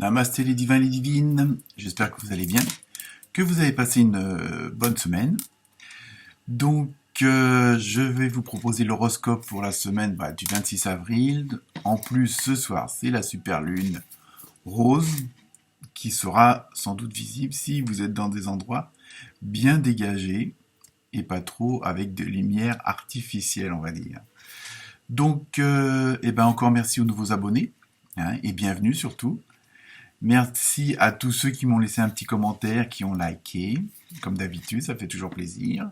Namasté les divins et les divines, j'espère que vous allez bien, que vous avez passé une bonne semaine. Donc je vais vous proposer l'horoscope pour la semaine du 26 avril. En plus ce soir c'est la super lune rose qui sera sans doute visible si vous êtes dans des endroits bien dégagés et pas trop avec de lumière artificielle on va dire. Donc encore merci aux nouveaux abonnés et bienvenue surtout. Merci à tous ceux qui m'ont laissé un petit commentaire, qui ont liké, comme d'habitude, ça fait toujours plaisir.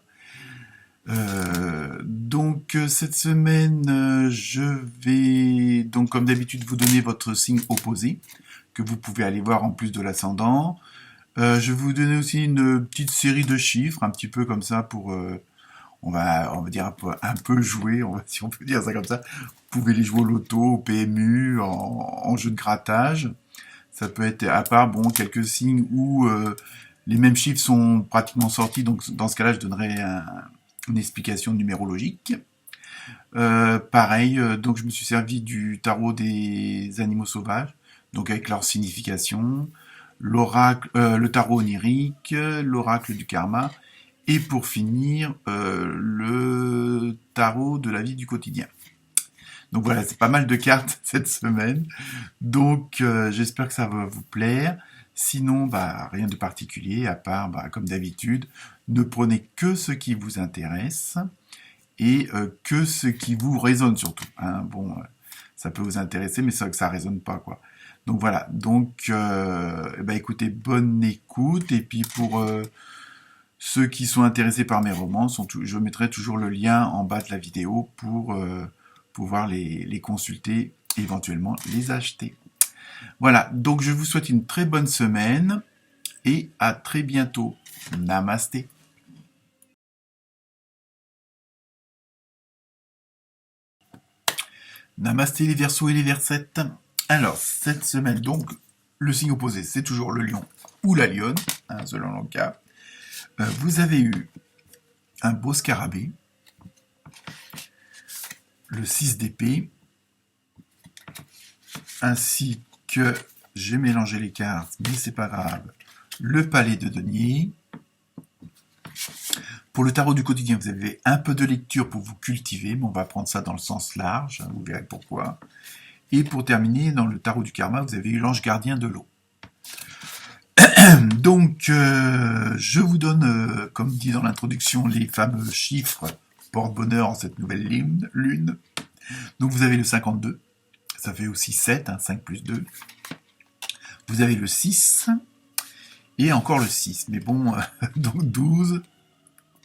Cette semaine, je vais donc comme d'habitude vous donner votre signe opposé, que vous pouvez aller voir en plus de l'ascendant. Je vais vous donner aussi une petite série de chiffres, un petit peu comme ça pour, on va dire un peu jouer, si on peut dire ça comme ça. Vous pouvez les jouer au loto, au PMU, en jeu de grattage. Ça peut être, à part quelques signes où les mêmes chiffres sont pratiquement sortis, donc dans ce cas-là, je donnerai une explication numérologique. Pareil, donc je me suis servi du tarot des animaux sauvages, donc avec leur signification, l'oracle, le tarot onirique, l'oracle du karma, et pour finir, le tarot de la vie du quotidien. Donc voilà, c'est pas mal de cartes cette semaine. Donc j'espère que ça va vous plaire. Sinon, rien de particulier, à part, comme d'habitude, ne prenez que ce qui vous intéresse et que ce qui vous résonne surtout. Ça peut vous intéresser, mais c'est vrai que ça résonne pas, quoi. Donc voilà, écoutez, bonne écoute. Et puis pour ceux qui sont intéressés par mes romans, je mettrai toujours le lien en bas de la vidéo pour pouvoir les consulter, éventuellement les acheter. Voilà, donc je vous souhaite une très bonne semaine et à très bientôt. Namasté. Namasté les Verseaux et les Versettes. Alors, cette semaine, donc, le signe opposé, c'est toujours le lion ou la lionne, selon le cas. Vous avez eu un beau scarabée, le 6 d'épée, ainsi que, j'ai mélangé les cartes, mais c'est pas grave, le palais de denier. Pour le tarot du quotidien, vous avez un peu de lecture pour vous cultiver, mais on va prendre ça dans le sens large, vous verrez pourquoi. Et pour terminer, dans le tarot du karma, vous avez eu l'ange gardien de l'eau. Donc, je vous donne, comme dit dans l'introduction, les fameux chiffres porte-bonheur en cette nouvelle lune. Donc, vous avez le 52, ça fait aussi 7, 5 plus 2. Vous avez le 6, et encore le 6. Mais bon, donc 12,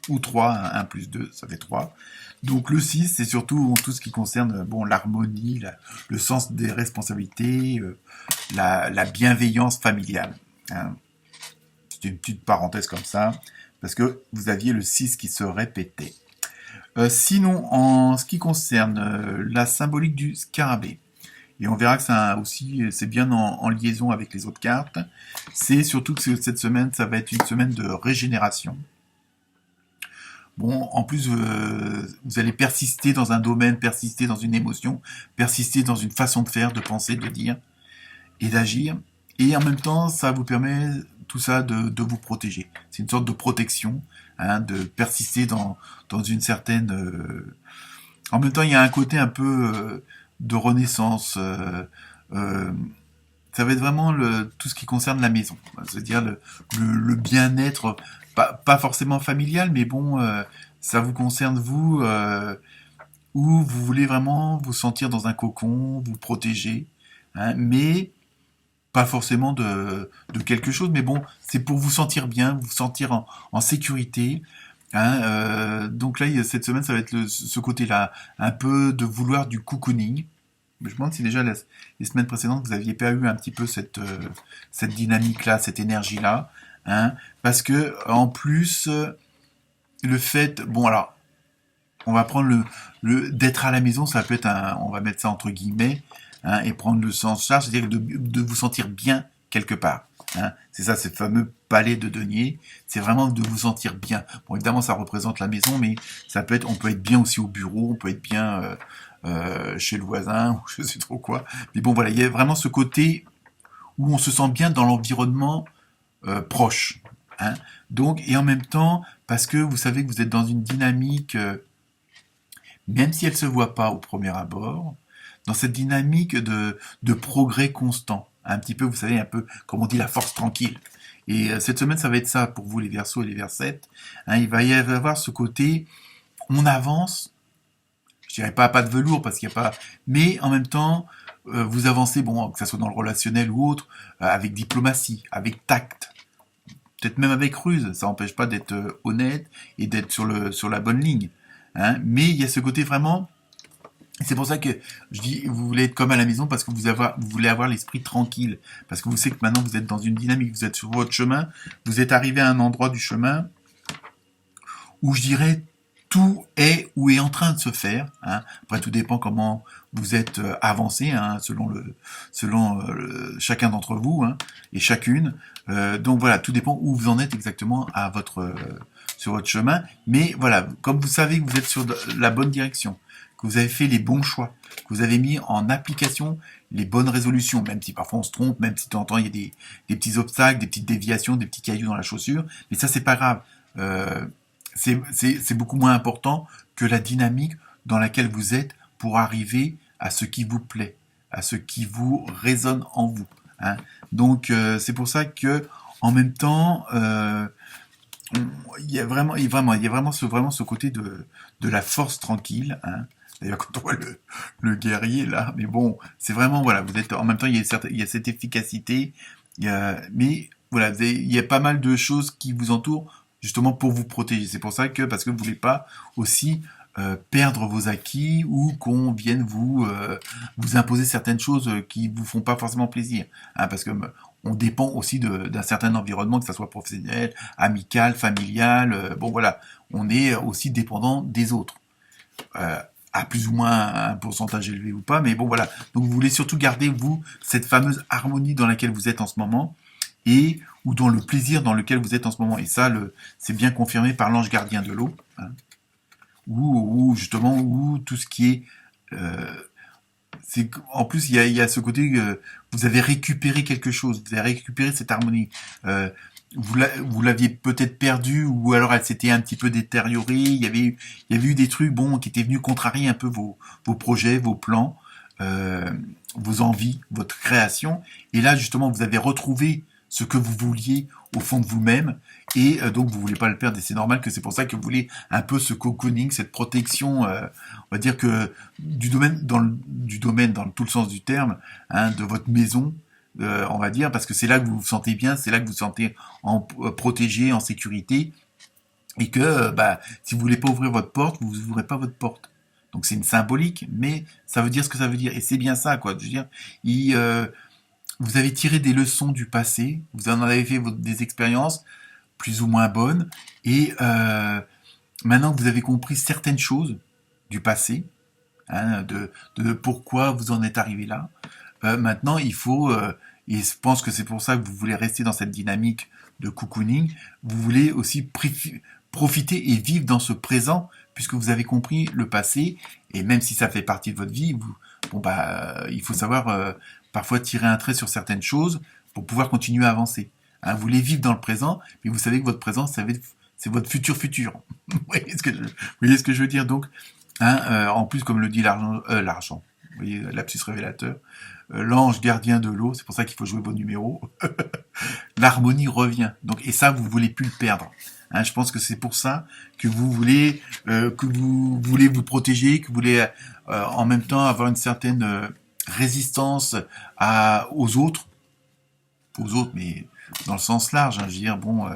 ou 3, 1 plus 2, ça fait 3. Donc le 6, c'est surtout tout ce qui concerne l'harmonie, le sens des responsabilités, la bienveillance familiale. C'est une petite parenthèse comme ça, parce que vous aviez le 6 qui se répétait. Sinon, en ce qui concerne la symbolique du scarabée, et on verra que ça aussi, c'est bien en liaison avec les autres cartes, c'est surtout que cette semaine, ça va être une semaine de régénération. Bon, en plus, vous allez persister dans un domaine, persister dans une émotion, persister dans une façon de faire, de penser, de dire et d'agir. Et en même temps, ça vous permet, tout ça, de vous protéger. C'est une sorte de protection, de persister dans une certaine... En même temps, il y a un côté un peu de renaissance. Ça va être vraiment tout ce qui concerne la maison. C'est-à-dire le bien-être... Pas forcément familial, mais bon, ça vous concerne vous, où vous voulez vraiment vous sentir dans un cocon, vous protéger, mais pas forcément de quelque chose, mais bon, c'est pour vous sentir bien, vous sentir en sécurité. Donc là, cette semaine, ça va être ce côté-là, un peu de vouloir du cocooning. Je me demande si déjà les semaines précédentes, vous aviez pas eu un petit peu cette dynamique-là, cette énergie-là. Parce que en plus le fait, alors on va prendre le d'être à la maison, ça peut être on va mettre ça entre guillemets, et prendre le sens large, c'est-à-dire de vous sentir bien quelque part. C'est ça, ce fameux palais de denier, c'est vraiment de vous sentir bien. Bon, évidemment, ça représente la maison, mais on peut être bien aussi au bureau, on peut être bien chez le voisin, ou je sais trop quoi. Mais bon, voilà, il y a vraiment ce côté où on se sent bien dans l'environnement proche. Hein. Donc, et en même temps, parce que vous savez que vous êtes dans une dynamique, même si elle ne se voit pas au premier abord, dans cette dynamique de progrès constant. Un petit peu, vous savez, un peu, comme on dit, la force tranquille. Et cette semaine, ça va être ça pour vous, les Verseaux et les Versettes. Hein, il va y avoir ce côté, on avance, je dirais pas à pas de velours, parce qu'il n'y a pas... Mais en même temps, vous avancez, bon, que ce soit dans le relationnel ou autre, avec diplomatie, avec tact, peut-être même avec ruse, ça n'empêche pas d'être honnête et d'être sur la bonne ligne. Hein. Mais il y a ce côté vraiment... C'est pour ça que je dis, vous voulez être comme à la maison parce que vous voulez avoir l'esprit tranquille. Parce que vous savez que maintenant vous êtes dans une dynamique, vous êtes sur votre chemin, vous êtes arrivé à un endroit du chemin où je dirais tout est ou est en train de se faire. Hein. Après, tout dépend comment vous êtes avancé, hein, selon chacun d'entre vous hein, et chacune. Donc voilà, tout dépend où vous en êtes exactement à sur votre chemin. Mais voilà, comme vous savez que vous êtes sur la bonne direction, que vous avez fait les bons choix, que vous avez mis en application les bonnes résolutions, même si parfois on se trompe, même si de temps en temps il y a des petits obstacles, des petites déviations, des petits cailloux dans la chaussure, mais ça c'est pas grave. C'est beaucoup moins important que la dynamique dans laquelle vous êtes pour arriver à ce qui vous plaît, à ce qui vous résonne en vous. Hein. Donc c'est pour ça que en même temps, il y a vraiment ce côté de la force tranquille. Hein. D'ailleurs, quand on voit le guerrier là, mais bon, c'est vraiment voilà, vous êtes en même temps il y a cette efficacité, mais voilà, il y a pas mal de choses qui vous entourent justement pour vous protéger. C'est pour ça que parce que vous voulez pas aussi perdre vos acquis ou qu'on vienne vous imposer certaines choses qui vous font pas forcément plaisir. Hein, parce que on dépend aussi d'un certain environnement, que ça soit professionnel, amical, familial. Bon voilà, on est aussi dépendant des autres. À plus ou moins un pourcentage élevé ou pas, mais bon voilà. Donc vous voulez surtout garder, vous, cette fameuse harmonie dans laquelle vous êtes en ce moment, et ou dans le plaisir dans lequel vous êtes en ce moment. Et ça, c'est bien confirmé par l'ange gardien de l'eau, hein, où justement, où tout ce qui est... en plus, il y a ce côté, vous avez récupéré quelque chose, vous avez récupéré cette harmonie. Vous l'aviez peut-être perdu ou alors elle s'était un petit peu détériorée. Il y avait eu des trucs bon qui étaient venus contrarier un peu vos projets, vos plans, vos envies, votre création. Et là justement vous avez retrouvé ce que vous vouliez au fond de vous-même et donc vous voulez pas le perdre. Et c'est normal que c'est pour ça que vous voulez un peu ce cocooning, cette protection. On va dire que du domaine dans tout le sens du terme, hein, de votre maison. On va dire, parce que c'est là que vous vous sentez bien, c'est là que vous vous sentez protégé, en sécurité, et que si vous voulez pas ouvrir votre porte, vous ouvrez pas votre porte. Donc c'est une symbolique, mais ça veut dire ce que ça veut dire, et c'est bien ça, quoi. Je veux dire, vous avez tiré des leçons du passé, vous en avez fait des expériences plus ou moins bonnes, et maintenant que vous avez compris certaines choses du passé, hein, de pourquoi vous en êtes arrivé là, maintenant il faut et je pense que c'est pour ça que vous voulez rester dans cette dynamique de cocooning. Vous voulez aussi profiter et vivre dans ce présent, puisque vous avez compris le passé, et même si ça fait partie de votre vie, il faut savoir parfois tirer un trait sur certaines choses pour pouvoir continuer à avancer. Hein, vous voulez vivre dans le présent, mais vous savez que votre présent, c'est votre futur. Vous voyez ce que je veux dire? Donc, hein, en plus, comme le dit l'argent, vous voyez, lapsus révélateur, l'ange gardien de l'eau, c'est pour ça qu'il faut jouer vos numéros, l'harmonie revient. Donc, et ça, vous voulez plus le perdre. Hein, je pense que c'est pour ça que vous voulez vous protéger, que vous voulez en même temps avoir une certaine résistance aux autres, mais dans le sens large. Hein, je veux dire, bon,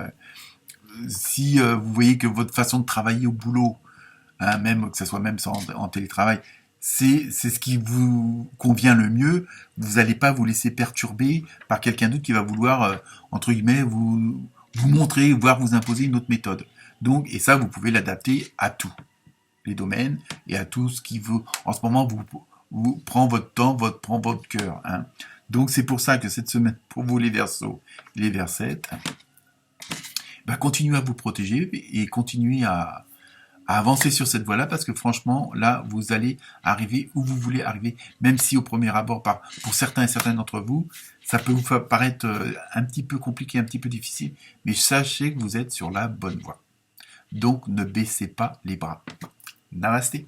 si vous voyez que votre façon de travailler au boulot, hein, même que ce soit même en télétravail, c'est ce qui vous convient le mieux. Vous n'allez pas vous laisser perturber par quelqu'un d'autre qui va vouloir, entre guillemets, vous montrer, voire vous imposer une autre méthode. Donc, et ça, vous pouvez l'adapter à tous les domaines et à tout ce qui vous, en ce moment, vous prend votre temps, prend votre cœur. Hein. Donc, c'est pour ça que cette semaine, pour vous les Verseaux, les Versettes, continuez à vous protéger et continuez à à avancer sur cette voie-là, parce que franchement, là, vous allez arriver où vous voulez arriver, même si au premier abord, pour certains et certaines d'entre vous, ça peut vous paraître un petit peu compliqué, un petit peu difficile, mais sachez que vous êtes sur la bonne voie. Donc, ne baissez pas les bras. Namasté.